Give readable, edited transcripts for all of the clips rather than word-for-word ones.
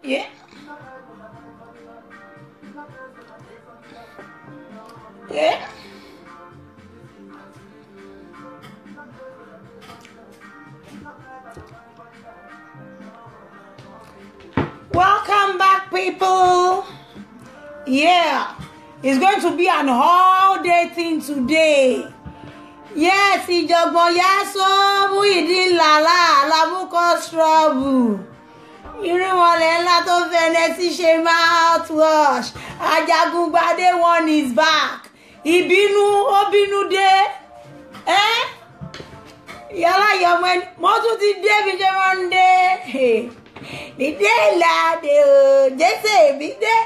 Yeah. Yeah. Welcome back, people. Yeah, it's going to be an all-day thing today. Yes, Jagaban yaso Muidin lala lamuko trouble. Irunmole ńlá tó fẹnẹsí ṣe mouthwash. Ajagungbade one is back. Ìbínú ó bínú dé. Yàrá yọmọ mo tún ti dé bí ṣe máa ń dé. Ìdé ìlàdé o, Jésè mi dé.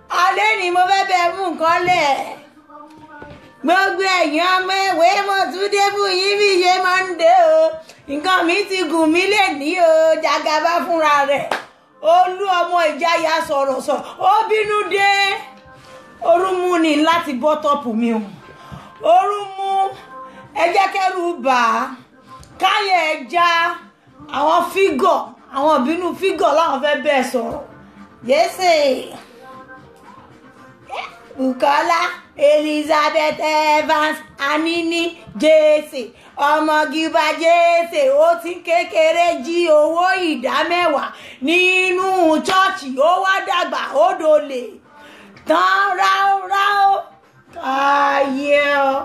Alẹ́ ni mo fẹ́ bẹ mú nǹkan lẹ̀. Gbogbo ẹ̀yin ọmọ ìwé mo tún dé fún yín bí ṣe máa ń dé o. Nǹkan mi ti gùn mí lè ní o, Jagaban fúnra rẹ̀. Olú ọmọ ìjáyà sọ̀rọ̀ ó bínú dé. Orú mú ni láti bọ́ tọ́pù mi o. Orú mú ẹjẹ́ kẹ́rù bà á. Káyẹ̀ ẹja àwọn fígọ̀, àwọn ìbínú fígọ̀ láwọn fẹ́ bẹ́ẹ̀ sọ̀rọ̀. Jésè. Bukola, Elizabeth Evans, Anini, Jesse, ọmọ Gíba Jesse, ó ti kékeré jí owó ìdámẹ́wàá nínú chọ́ọ̀chì, ó wá dàgbà ó dolè. Tán ráúráú, ayé ọ.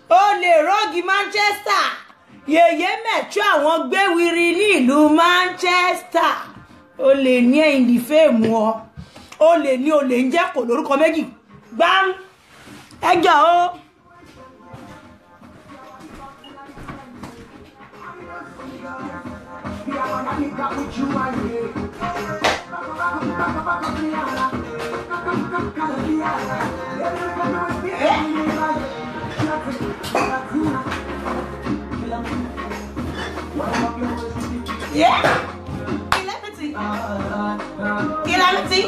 Ó lè rọ́ọ̀gì Manchester, yèyé mẹ́tọ́ àwọn gbéwìrì ní ìlú Manchester. Ó lè ní ẹ̀yìn ìfẹ́ mú ọ. Ó lè ní olè ń jẹ́ kò lórúkọ méjì gbám ẹjọ́ o. Yeah. Calamity.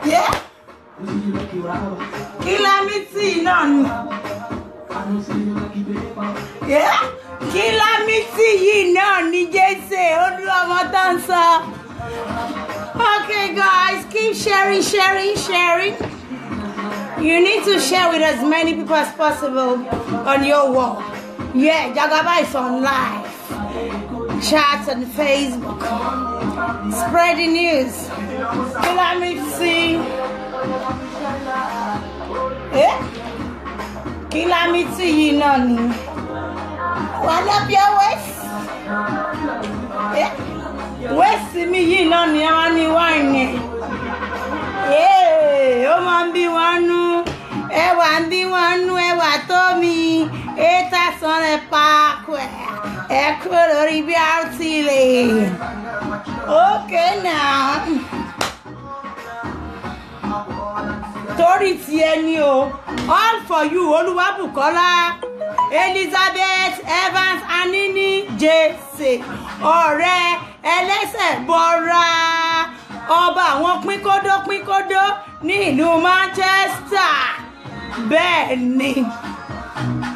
Yeah. Calamity none. Yeah. Calamity yìí náà ní Jésè olú ọmọ tó ń sọ. Okay guys, keep sharing. You need to share with as many people as possible on your wall. Yeah, Jagaban is on live. Chats on Facebook. Spread the news. Let me see. Yeah? Calamity, you know. One up your waist. Yeah? Waist me, you know, only one. Yeah, oh man, be one. Ewa ndi wanu ewa tomi eta sone pakwe ekolori bi outile. Okay now. Tori ti eni o. All for you, Bukola, Elizabeth Evans, Anini, Jesse, Ọ̀rẹ́ ẹlẹ́sẹ̀ bọ́ra. Ọba àwọn pínkódó ní ìlú Manchester. Bẹ́ẹ̀ ni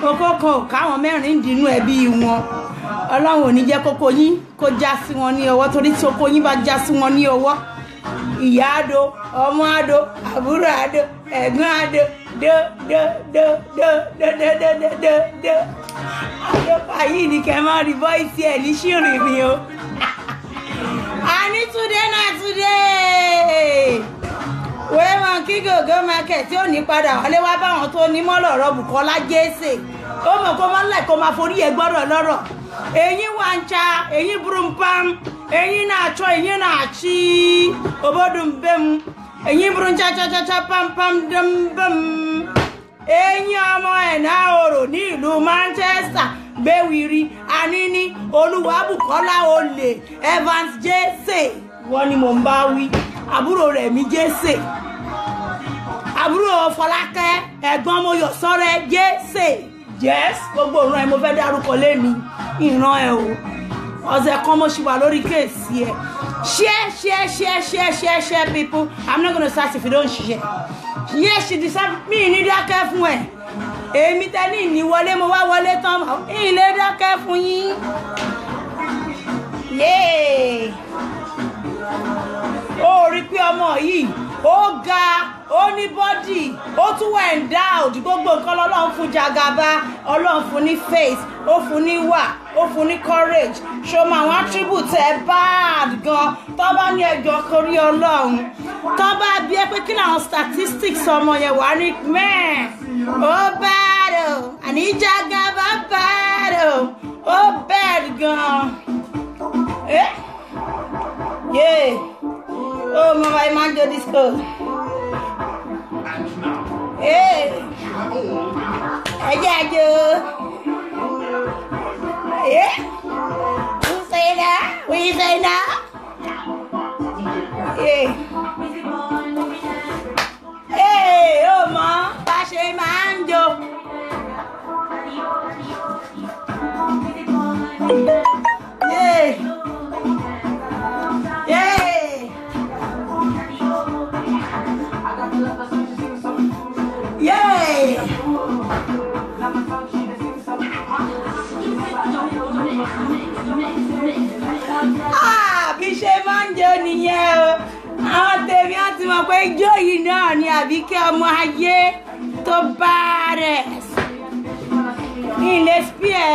kókó káwọn mẹ́rin dínú ẹbí wọn. Ọlọ́run ò ní jẹ́ kókó yín kó já sí wọn ní ọwọ́ torí tí kókó yín bá já sí wọn ní ọwọ́. Ìyá àdó, ọmọ àdó, àbúrò àdó, ẹ̀gbọ́n àdó, do. Àdó fàyí ni kẹ́ máa rí bọ́ìsì ẹ̀ ní ṣìrìn mi o. Ani today. Wẹ́ẹ́ wọn kí gògó market tí ò ní padà wálé wá báwọn tó ní mọ́ lọ́rọ̀ Bukola Jésè. Ó mọ̀ kó mọ́ lẹ̀ kó máa forí ẹ gbọ́dọ̀ lọ́rọ̀. Eyín wà ń cha, eyín burumpam, eyín náà chọ, eyín náà chi. Obodun bẹ́mu, eyín burun cha pam dum. Eyín ọmọ ẹ̀ náà orò ní ìlú Manchester. Gbéwìrì, Anini, Bukola olè, Evans Jésè. Wọ́n ní mò ń bá wí. Àbúrò rẹ̀ mi Jésè. Àbúrò Fọlákẹ́, ẹ̀gbọ́n Moyọ̀ sọ́rẹ́ Jésè. Yes, gbogbo ìran ẹ̀ mo fẹ́ dárúkọ lẹ́ni. Ìran ẹ̀ o. Ọ̀sẹ̀ kan mo ṣì wà lórí kéèsì ẹ̀. Share, people. I'm not going to start if you don't share. Yes, she deserve me ní dákẹ́ fún ẹ. Èmi tẹ́ni ní wọlé mo wá wọlé tán ilé dákẹ́ fún yín. Yay! Ó rí pé ọmọ yìí ó ga, ó ní body, ó tún wà endowed gbogbo nǹkan lọ́lọ́run fún Jagaba, Ọlọ́run fún ní faith, ó fún ní wà, ó fún ní courage. Show my one attribute ẹ bad gan. Tó bá ní ẹjọ́ korí Ọlọ́run. Tó bá bí ẹ pé kí làwọn statistics ọmọ yẹn wà ní man. Ó bad o. Àní Jagaba bad o. Ó bad gan. Eh? Yeah. Oh, mama, I man do this clothes. Hey. Yeah. Who say that? We say that? Yeah. Hey, oh, ma, pashe mando. Yeah. Yeah. Yay! Bí ṣe máa ń jẹ́ nìyẹn o. Àwọn tèmi á ti mọ̀ pé ijó yìí náà ni Àbíkẹ́ ọmọ ayé tó bá rẹ̀. Ilé spíẹ̀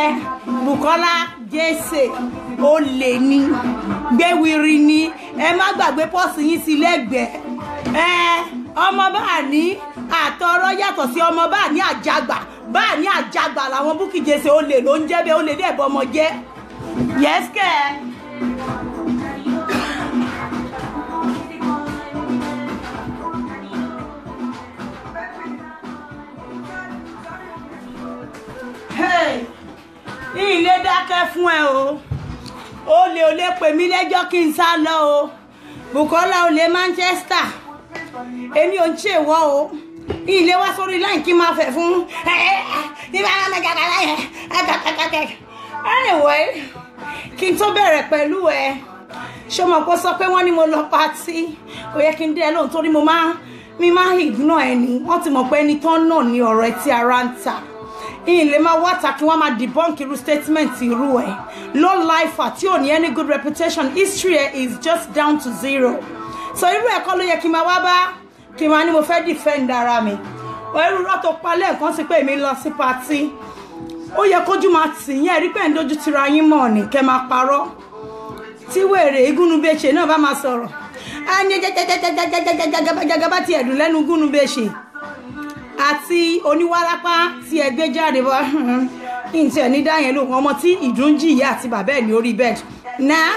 Bùkọ́lá Jésè ó lè ní gbéwìrì ni ẹ má gbàgbé pọ́ọ̀sì yín sí lẹ́gbẹ̀ẹ́. Ọmọ bá ní àtọrọ yàtọ̀ sí ọmọ bá ní àjàgbà làwọn Bukky Jesse ó lè ló ń jẹ́ bẹ́ẹ̀ ó lè dẹ́bọ̀ ọmọ jẹ́ yẹ́sìkẹ́. Ní ilé dákẹ́ fún ẹ o ó lè pè mí lẹ́jọ́ kí n sá lọ o Bùkọ́lá ó lè Manchester èmi ò ń ṣe wọ́ o ilé wá sórí láì kí máa fẹ̀ fún anyway kí n tó bẹ̀rẹ̀ pẹ̀lú ẹ ṣé mo kó sọ pé wọ́n ní mo lọ pátì kò yẹ kí n dé ẹ lóhùn torí mi máa ignore ẹni wọ́n ti mọ̀ pé ẹni tán náà ní ọ̀rọ̀ ẹ tí ara ń ta ilé máa wá tàkí wọ́n máa debunk irú statement irú ẹ low life tí ò ní any good reputation history is just down to zero. So irú ẹ̀kọ́ ló yẹ kí n máa wá bá kí n máa ní mo fẹ́ defend ara mi irú rọ́ tó palẹ̀ nǹkan sí pé èmi lọ sí pàtí ó yẹ kójú máa tì yín ẹ̀rí pé ń dojú tira yín mọ̀ ní kẹ́ máa parọ́ tí wèrè igúnnubéṣe náà bá máa sọ̀rọ̀ á ní Jagaba ti ẹ̀dùn lẹ́nu igúnnubéṣe àti oníwárápá tí ẹ gbé jáde bọ́ ìǹtí ẹ̀ ní dáyẹn lóhùn ọmọ tí ìdúnjì ìyá àti bàbá ẹ̀ ní orí bed náà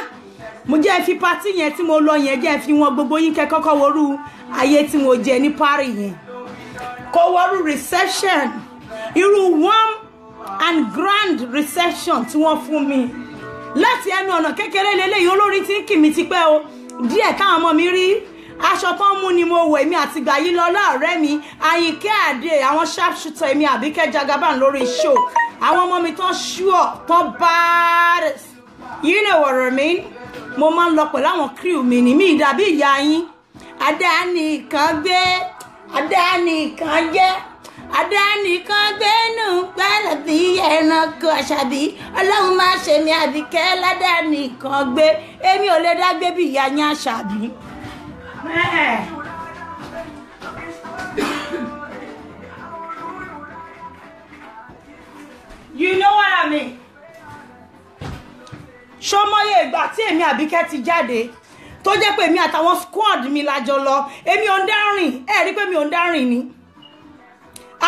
mo jẹ́ fi party yẹn tí mo lọ yẹn jẹ́ fi wọn gbogbo yín kẹ́ kọ́kọ́ worú ayé tí mo jẹ ní Paris yẹn kó worú reception irú warm and grand reception tí wọ́n fún mi láti ẹnu ọ̀nà kékeré lélẹ́yìn olórí tí ń kì mí ti pẹ́ o díẹ̀ káwọn ọmọ mi rí aṣọ tó ń mú ni mo wọ̀ èmi àti gbà yí lọ láàrẹ́ mi Àyìnkẹ́ Àdé àwọn sharpshooter èmi Àbíkẹ́ Jagaban lórí show àwọn ọmọ mi tán sure tán bad you know what I mean. Mo máa ń lọ pẹ̀lú àwọn crew mi ní mi dàbí ìyá yín àdánìkan gbé àdánìkan jẹ́ àdánìkan gbénú gbẹ́lẹ̀ bí ẹranko Àṣàbí Ọlọ́run máa ṣe mi Àbíkẹ́ ládánìkan gbé èmi ò lè dá gbé bí ìyá yín Àṣàbí. You know what I mean? Ṣọmọye ìgbà tí èmi Àbíkẹ́ ti jáde tó jẹ́ pé èmi àtàwọn squad mi lájọ lọ èmi ò ń dárìn ẹ rí pé mi ò ń dárìn ni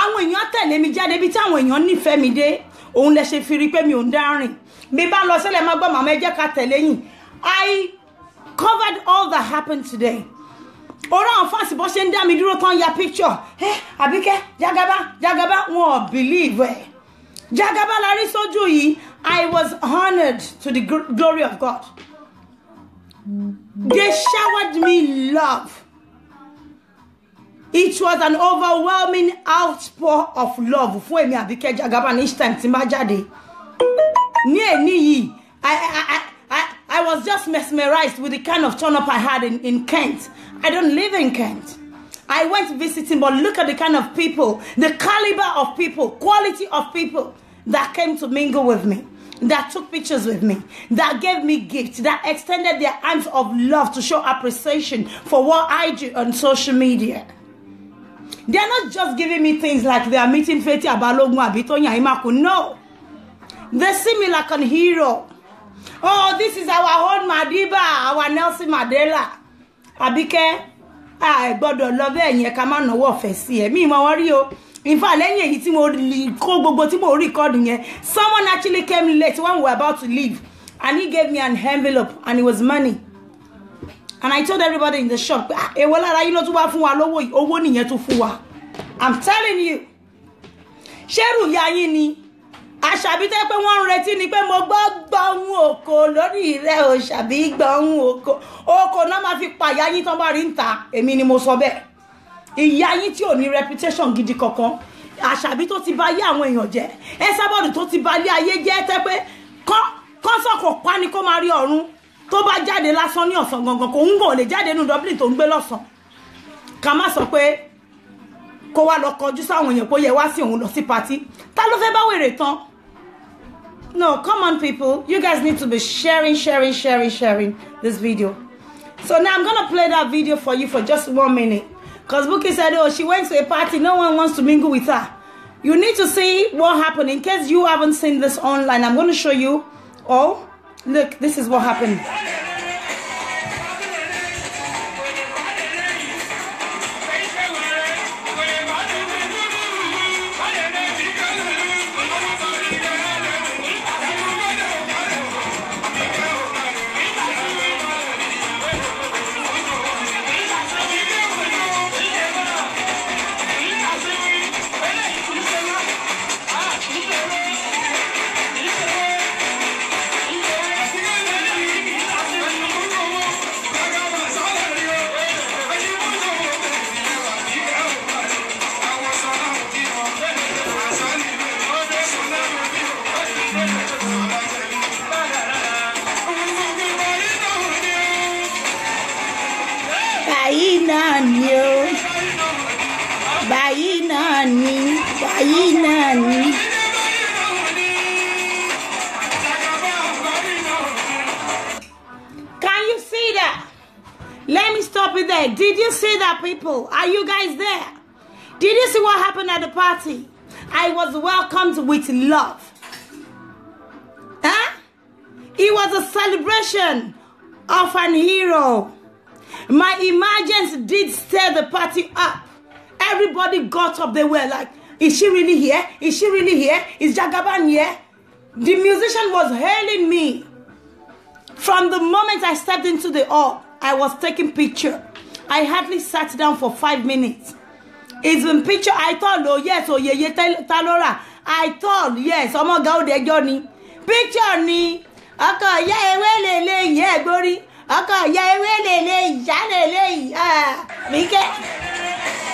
àwọn èèyàn tẹ̀lé mi jáde bí tí àwọn èèyàn nífẹ̀ẹ́ mi dé òun lẹ ṣe fi rí pé mi ò ń dárìn bí bá lọ sílẹ̀ má gbọ́ màmá ẹ jẹ́ ká tẹ̀lé yìn I covered all that happened today ọ̀rọ̀ àwọn fáǹsì bó ṣe ń dá mi dúró tán ya picture Àbíkẹ́ Jagaba wọn ò believe ẹ̀ Jagaba la rí sójú yìí I was honored to the glory of God. They showered me love. It was an overwhelming outpour of love fún èmi Àbíkẹ́ Jagaban each time tí n bá jáde. Ní èní yìí, I was just mesmerized with the kind of turn up I had in Kent. I don't live in Kent. I went visiting, but look at the kind of people, the caliber of people, quality of people that came to mingle with me, that took pictures with me, that gave me gifts, that extended their arms of love to show appreciation for what I do on social media. They are not just giving me things like they are meeting Feti Abalogun Abitonya Imaku. No. They see me like a hero. Oh, this is our own Madiba, our Nelson Mandela. Abike, I gbọ́dọ̀ love ẹ̀yin ká má náwó ọ̀fẹ́ sí ẹ. Mi mo worry o. In fact, lẹ́yìn èyí tí mo kó gbogbo tí mo record yẹn, someone actually came late when we were about to leave, and he gave me an envelope, and it was money. And I told everybody in the shop, I'm telling you. Sheru yayin ni. Àṣàbí tẹ́ pé wọ́n retí ni pé mo gbọ́ oko lórí rẹ̀ o ṣàbí gbọ́ oko. Oko náà máa fi pa yayin tán bá rí nta. Èmi ni mo sọ bẹ́ẹ̀. Ìyá yín tí ò ní reputation gidi kankan. Àṣàbí tó ti bá yé àwọn èèyàn jẹ́. Esabod tó ti bá lé ayé jẹ́ tẹ́ pé kon so ko pa ni kó máa rí ọ̀run. Tó bá jáde lásán ní ọ̀sán gangan kò ń gò lè jáde nínú Dublin tó ń gbé lọ́sàn. Ká má sọ pé kó wá lọ kọjú sáwọn èèyàn kó yẹ wá sí òun lọ sí party. Ta ló fẹ́ bá wèrè tán? No, come on people. You guys need to be sharing this video. So now I'm going to play that video for you for just 1 minute. Because Buki said, oh, she went to a party. No one wants to mingle with her. You need to see what happened. In case you haven't seen this online, I'm going to show you. Oh, look, this is what happened. Can you see that? Let me stop it there. Did you see that, people? Are you guys there? Did you see what happened at the party? I was welcomed with love. Huh? It was a celebration of an hero. My emergence did stir the party up. Everybody got up. They were like, is she really here? Is she really here? Is Jagaban here? The musician was hailing me. From the moment I stepped into the hall, I was taking picture. I hardly sat down for 5 minutes. It's been picture. I thought, oh yes, oh yeah, talora. I thought, yes, I'm gonna go there, Johnny. Picture ni. Okay, yeah, well, yeah, glory. Okay, yeah, well, yeah, Mike.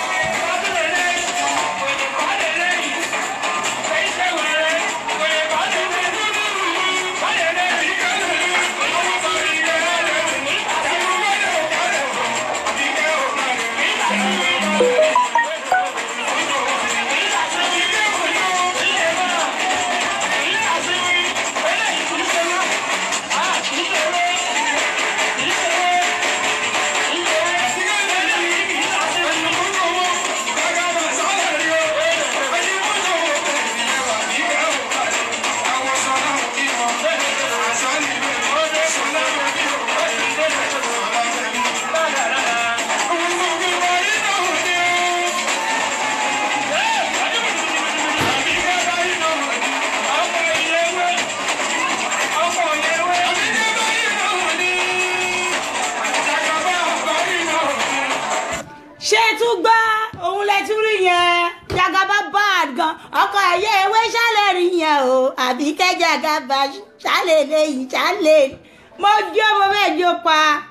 Àbí ke Jagaban chale le chale mo jo mo mejo pa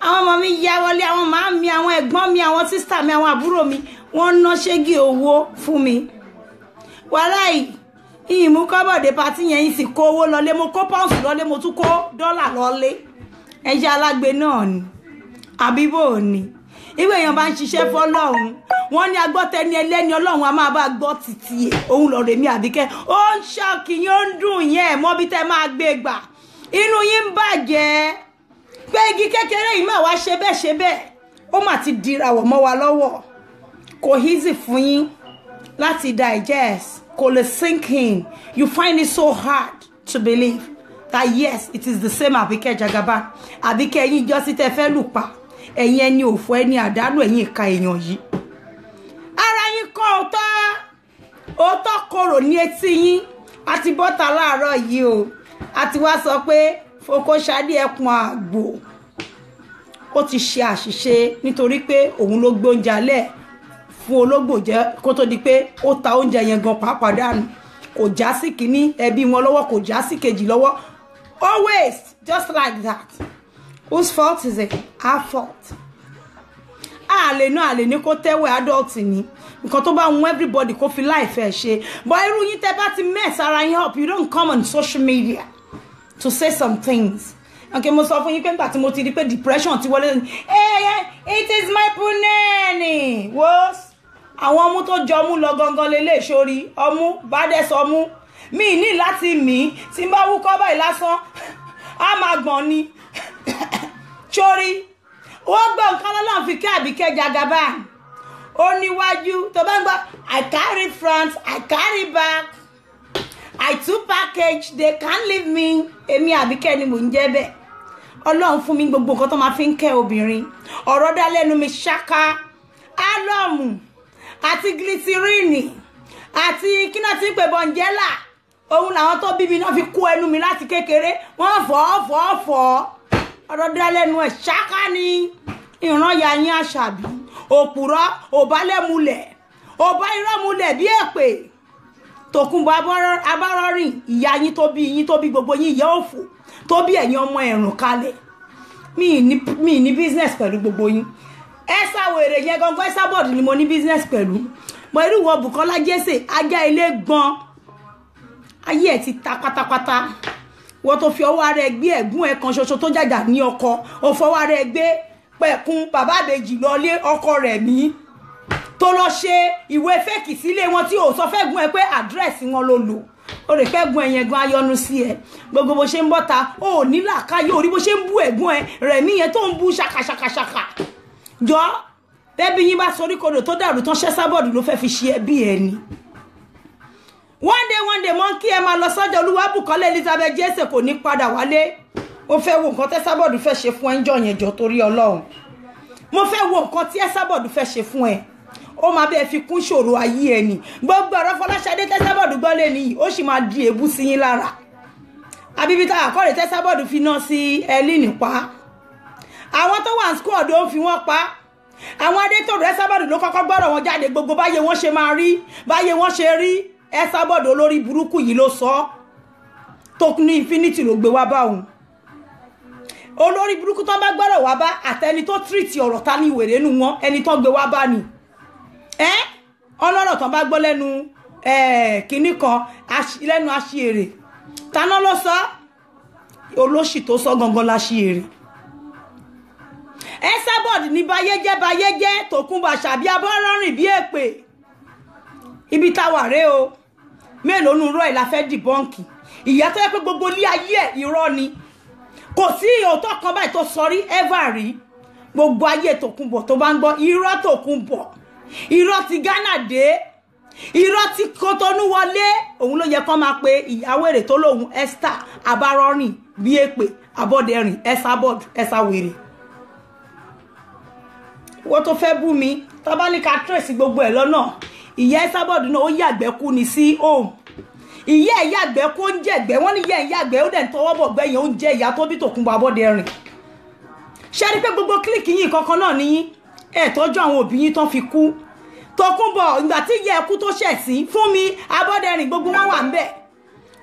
àwọn ọmọ mi ya wọlé àwọn ma mi àwọn ẹ̀gbọ́n mi àwọn sister mi àwọn àbúrò mi wọ́n ná ṣégi owó fún mi wàláì ìmú kọ́bọ̀dé party yẹn sì kó owó lọlé mo kó pounds lọlé mo tún kó dollar lọlé ẹja alágbe náà ni àbíbò ni ìwé èèyàn bá ń ṣiṣẹ́ fọ́lọ́run wọ́n ní agbọ́tẹni ẹlẹ́ni ọlọ́run a máa bá gbọ́ títí òun lọ rèmi Àbíkẹ́ ó ń ṣọ́ọ̀kì yín ó ń dùn yẹn mọ́ bí tẹ́ máa gbé gbà inú yín ń bàjẹ́ pé igi kékeré yìí máa wá ṣe bẹ́ẹ̀ ó mà ti dìràwọ̀ mọ́ wa lọ́wọ́ kò easy fún yín láti digest kò lè sink in you find it so hard to believe that yes it is the same Àbíkẹ́ Jagaban Àbíkẹ́ yín jọ sí tẹ́ fẹ́ lù pa ẹ̀yin ẹni òfò ẹni àdánù ẹ̀yin ìka èèyàn yìí ara yín kọ́ òótọ́ korò ní etí yín àti bọ́tà láàárọ̀ yìí o àti wá sọ pé Fokóṣadé ẹkùn àgbò ó ti ṣe àṣìṣe nítorí pé òun ló gbé oúnjẹ alẹ́ fún ológbò jẹ kó tó di pé ó ta oúnjẹ yẹn gan pàápàá dànù kò já sí kìíní ẹbí wọn lọ́wọ́ kò já sí kejì lọ́wọ́ always just like that. Whose fault is it? Our fault. Àlè ní kó tẹ́wẹ̀ adult ni. Nǹkan tó bá wù everybody kó fi life ẹ̀ ṣe. But irú yín tẹ́ bá ti mess ara yín up, you don't come on social media to say some things. Okay, mo sọ fún yín pé nígbà tí mo ti rí pé depression ti wọlé ní. It is my punani. Wos àwọn ọmú tó jọ mú lọ gangan lélẹ̀ sórí ọmú bá dẹ̀ sọ mú. Mi ní láti mí tí n bá wúkọ́ báyìí lásán á máa gbọ̀n ni. Chori wọ́n gbọ́ nǹkan lọ́lọ́run fi kẹ́ Àbíkẹ́ Jagaban ó níwájú tó bá ń gbọ́ I carry front I carry back I too package they can't leave me èmi Àbíkẹ́ ni mò ń jẹ́ bẹ́ẹ̀ Ọlọ́run fún mi gbogbo nǹkan tó máa fi ń kẹ́ obìnrin ọ̀rọ̀ dá lẹ́nu mi ṣáká álọ́mù àti glitirini àti kíná tí ń pè bọ̀ǹjẹ́là òun làwọn tó bí mi náà fi kó ẹnu mi láti kékeré wọ́n fọ́ ọ̀rọ̀ dá lẹ́nu ẹ̀ ṣáká ni ìran ya yín Àṣàbí òpùrọ́ òbálẹ̀mulẹ̀ òbá irọ́mulẹ̀ bí èpè Tòkunbọ̀ abárọ́rìn ìyá yín tó bí gbogbo yín ìyá òfò tó bí ẹ̀yin ọmọ ẹ̀rùn kalẹ̀ mi ní business pẹ̀lú gbogbo yín ẹ́sà wèrè yẹn gangan ẹ́sà bọ̀dù ni mo ní business pẹ̀lú mọ irú wọ Bùkọ́lá Jesse ajá ilé gbọ́n ayé ẹ̀ ti ta pátápátá wọ́n tó fi ọwọ́ ara ẹ gbé ẹ̀gbọ́n ẹ̀ kan ṣoṣo tó jàjà ní ọkọ ó fọwọ́ ara ẹ gbé pẹ̀kun bàbá àbèjì lọlé ọkọ rẹ̀ mí tó lọ ṣe ìwé fẹ́ẹ̀kì sílé wọn tí ò sọ fẹ́gbọ́n ẹ pé àdírẹ́sì wọn ló lò ó rè fẹ́gbọ́n ẹ yẹn gan ayọ́nu sí ẹ gbogbo bó ṣe ń bọ́ta ó ní làákàyè orí bó ṣe ń bú ẹ̀gbọ́n ẹ rẹ̀ mí yẹn tó ń bú ṣàkàṣàkàṣàkà jọ bẹ́bí yín bá sorí kodò tó dàrú tán ṣẹ́ sábọ̀dù ló fẹ́ fi ṣe ẹbí ẹ ni one day mọ́ kí ẹ máa lọ sọ́jà Olúwabùkọ́lá Elizabeth Jesse kò ní padà wálé mo fẹ́ wo nǹkan tí Esabod fẹ́ ṣe fún ẹ ńjọ́ yẹn jọ torí Ọlọ́run mo fẹ́ wo nǹkan tí Esabod fẹ́ ṣe fún ẹ ó máa bẹ́ẹ̀ fi kún ṣòro ayé ẹ ni gbogbo ọ̀rọ̀ Fọláṣadé tí Esabod gbọ́ lé ní ó sì máa di èébú sí yín lára abibita àkọ́rẹ́ tí Esabod fi ná sí Elin pa àwọn tó wà ní squad ó fi wọ́n pa àwọn adétòrò Esabod ló kọ́kọ́ gbọ́rọ̀ wọn jáde gbogbo báyé wọ́n ṣe máa rí báyé wọ́n ṣe rí Esabod olórí burúkú yìí ló sọ tó ní infinity ló gbé wá bá òun olórí burúkú tó bá gbọ́rọ̀ wá bá àtẹni tó treat ọ̀rọ̀ ta ní wèrè nù wọn ẹni tó gbé wá bá ni ọlọ́rọ̀ tó bá gbọ́ lẹ́nu kinní kan lẹ́nu aṣièrè taná ló sọ olóṣì tó sọ gangan láṣièrè Esabod ní bayéjẹ́ Tòkunbọ̀ Àṣàbí abọ́rọ́rìn bí èpè ibi táwà rẹ o mélòó nu rọ ìlà fẹ́ dìbọ́ǹkì ìyá tó yẹ pé gbogbo ilé ayé ẹ̀ irọ́ ni kò sí òótọ́ kan báyìí tó sọrí ever rí gbogbo ayé Tòkunbọ̀ tó bá ń gbọ́ irọ́ Tòkunbọ̀ irọ́ ti Ghana dé irọ́ ti Kotonu wọlé òun ló yẹ kó máa pe ìyàwó èrè tó lóhun Esther abárọ́rìn bí èpè abọ́dẹrìn Esabod ẹ̀sàwèrè wọ́n tó fẹ́ bú mi tó bá ní ká trace gbogbo ẹ̀ lọ́nà ìyá Esabod náà ó yàgbẹ́ kú ni sí home ìyá ẹ̀ yàgbẹ́ kó ń jẹ̀gbẹ́ wọ́n ní ìyá ẹ̀ yàgbẹ́ ó dẹ̀ ń tọwọ́ bọ̀ gbẹ́yìn oúnjẹ ìyá tó bí Tòkunbọ̀ Abọ́dẹrìn ṣe rí pé gbogbo kílìkì yìí kankan náà níyìn ẹ̀ tọ́jú àwọn òbí yín tán fi kú Tòkunbọ̀ ìgbà tí ìyá ẹ̀kú tó ṣẹ̀ sí fún mi Abọ́dẹrìn gbogbo wọn wà ń bẹ̀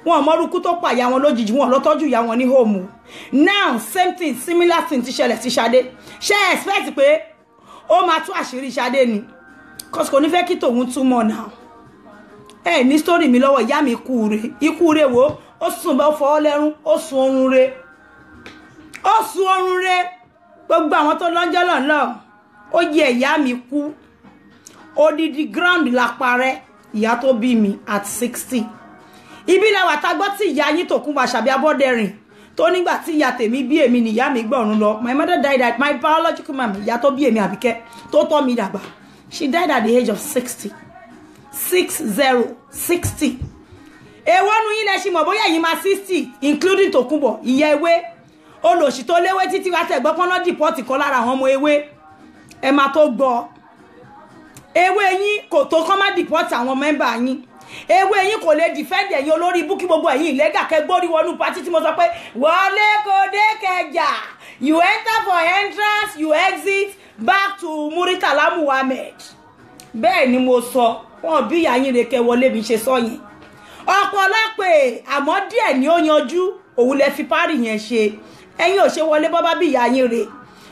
wọn mọ́rúkú tó pa ìyá wọn lójijì wọn lọ tọ́jú ìyá wọn ní home now same thing similar thing ti ṣẹlẹ̀ sí Ṣadé ṣe expect pé ó máa tú àṣírí Ṣadé ni cause kò ní fẹ́ kí tòun túmọ̀ náà ní story mi lọ́wọ́ ìyá mi ikú re wo ó sùn bá fọwọ́ lẹ́rún ó sùn oorun re gbogbo àwọn tó lọ́njọ́ lọ́nlọ́ ó yẹ ìyá mi kú odidi ground la parẹ́ ìyá tó bí mi at 60 ibi la wà tá gbọ́ tí ìyá yín Tòkunbọ̀ Àṣàbí Abọ́dẹrìn tó nígbà tí ìyá tèmi bí èmi ni ìyá mi gbọ̀run lọ. My mother died at my biological mom ìyá tó bí èmi Àbíkẹ́ tó tọ́ mi dàgbà. She died at the age of 60. 60. Èwo nu yín lẹ ṣì mọ̀ bóyá yín máa 60 including Tòkunbọ̀ ìyá ewé olóṣì tó léwé títí wá tẹ̀ gbọ́ pọ́n lọ́ dìpọ́tì kan lára àwọn ọmọ ewé ẹ máa tó gbọ́ ewé yín kò tó kọ́ má dìpọ́tì àwọn mẹ́mbà yín ewé yín kò lè defend ẹ̀yin olórí ibú kí gbogbo ẹ̀yin ìlẹ́gà kẹgbórí wọnú pátí tí mo sọ pé wọlé kò dé kẹjà you enter for entrance you exit back to Muritala Muhammed bẹ́ẹ̀ ni mo sọ wọn bí ìyá yín reke wọlé bí ṣe sọ yẹn ọ̀pọ̀lọpọ̀ àmọ́ díẹ̀ ni ó yanjú òun lẹ fi parí yẹn ṣe ẹ̀yin ò ṣe wọlé bọ́ bá bí ìyá yín re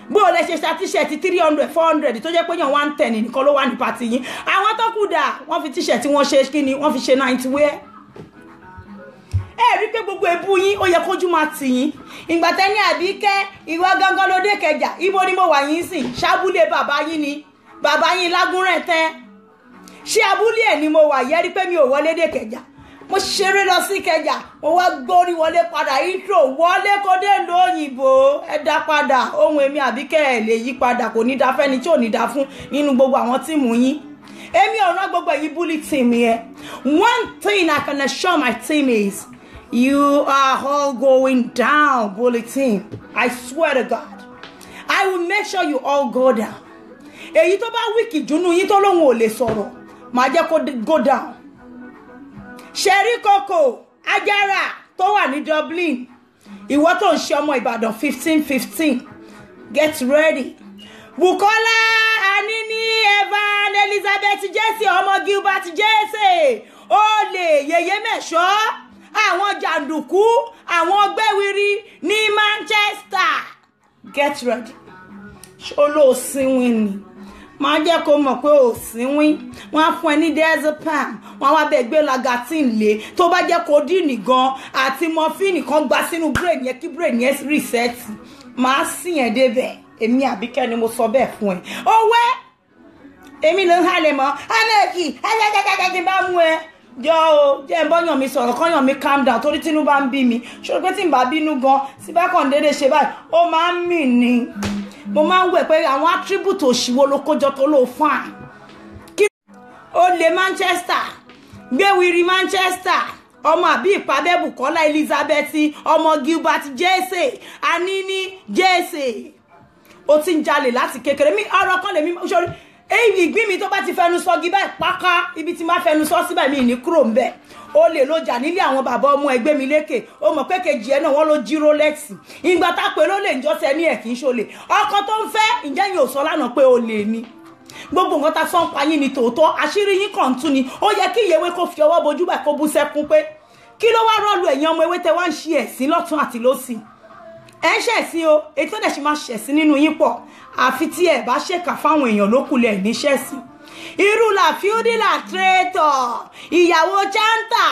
bó o lè ṣe ṣa tíṣẹ̀tì 300 400 tó jẹ́ pé yàn 110 nìkan ló wà ní pàtì yín àwọn tó kù dà wọ́n fi tíṣẹ̀tì wọ́n ṣe kí ni wọ́n fi ṣe 90 wẹ́ ẹ rí pé gbogbo ebú yín ó yẹ kójú máa tì yín ìgbà tẹ́ni Àbíkẹ́ ìwà gangan ló dé Kẹjà ibo ni mo wà yín sìn ṣábúlé bàbá yín ni bàbá yín Lágúnrẹ̀ tẹ́ ṣé abúlé ẹ̀ ni mo wà yẹ rí pé mi ò wọlé dé Kẹjà mo ṣeré lọ sí Kẹjà mo wá gbórí wọlé padà intro wọlé kó dé ìlú òyìnbó ẹ dá padà ohun èmi Àbíkẹ́ ẹ lè yí padà kò ní dá fẹ́ni tí ò ní dá fún nínú gbogbo àwọn tíìmù yín èmi ò rán gbogbo èyí bully team yẹn. One thing I can assure my team is you are all going down, bully team. I swear to God I will make sure you all go down. Èyí tó bá wíkì jùnú yín tó lóhun ò lè sọ̀rọ̀ máa jẹ́ kó go down. Sherry Coco Ajara tó wà ní Dublin ìwọ tó ń ṣe ọmọ Ìbàdàn 15 get ready. Bukola Anini Evan Elizabeth Jesse ọmọ Gilbert Jesse olè yèyé mẹ́ṣọ́ àwọn jàǹdùkú àwọn gbéwìrì ní Manchester get ready. Olóòsínwín ni máa jẹ́ kó mọ̀ pé ò sínwín wọ́n á fún ẹ ní diazepam wọ́n wá bẹ́ẹ̀ gbé lagatin lé tó bá jẹ́ codeine gan àti morphine kan gba sínú brain yẹn kí brain yẹn reset máa sìn ẹ́ débẹ̀ èmi Àbíkẹ́ ni mo sọ bẹ́ẹ̀ fún ẹ owó èmi ló ń halẹ̀ mọ́ anẹ́kì ẹ̀ẹ́dẹ́gbẹ́gbẹ́ bá mú ẹ jọ o jẹ́ ń bọ́yàn mi sọ̀rọ̀ kọ́yàn mi calm down torí tínú bá ń bí mi ṣòro pé tí n bá bínú gan tí bá kàn déédéé ṣe báyìí ó máa ń mì ní mo máa ń wẹ̀ pé àwọn attribute òṣìwò ló kójọ tó lò fine kí o lè Manchester gbéwìrì Manchester ọmọ àbí ìpàdé Bukola Elizabeth ọmọ Gilbert Jesse Anini Jesse ó ti ń jalè láti kékeré mi ọ̀rọ̀ kan lèmi sórí èyí ìgbín mi tó bá ti fẹnu sọ gíbá ìpáká ibi tí máa fẹnu sọ síbẹ̀ mi ní kúrò ń bẹ̀ ó lè ló jà nílé àwọn bàbá ọmọ ẹgbẹ́ mi lékè ó mọ̀ pé kejì ẹ̀ náà wọ́n ló jí Rolex ìgbà tá pé ló lè ń jọ́sẹ̀ ní ẹ̀ kì í ṣolè ọkọ tó ń fẹ́ ǹjẹ́ yìí ò sọ lánàá pé ó lè ní gbogbo nǹkan tá sọ́n pa yín ni tòótọ́ àṣírí yín kàn tún ni ó yẹ kí ìyẹ̀wé kó fi ọwọ́ bojú bá kó bú sẹ́kún pé kí ló wá rọ́ọ̀lù ẹ̀yin ọmọ ewé tẹ wá ń ṣe ẹ̀sìn lọ́tún àti lósì ẹ̀ ń ṣẹ̀sìn o èyí tó dẹ̀ ṣe máa ṣẹ̀sìn nínú yín pọ̀ àfi tí ẹ̀ bá ṣèkà fáwọn èèyàn lókùlẹ̀ ní ṣẹ̀sìn irú làfíúdí làtírẹ́tọ̀ ìyàwó chántà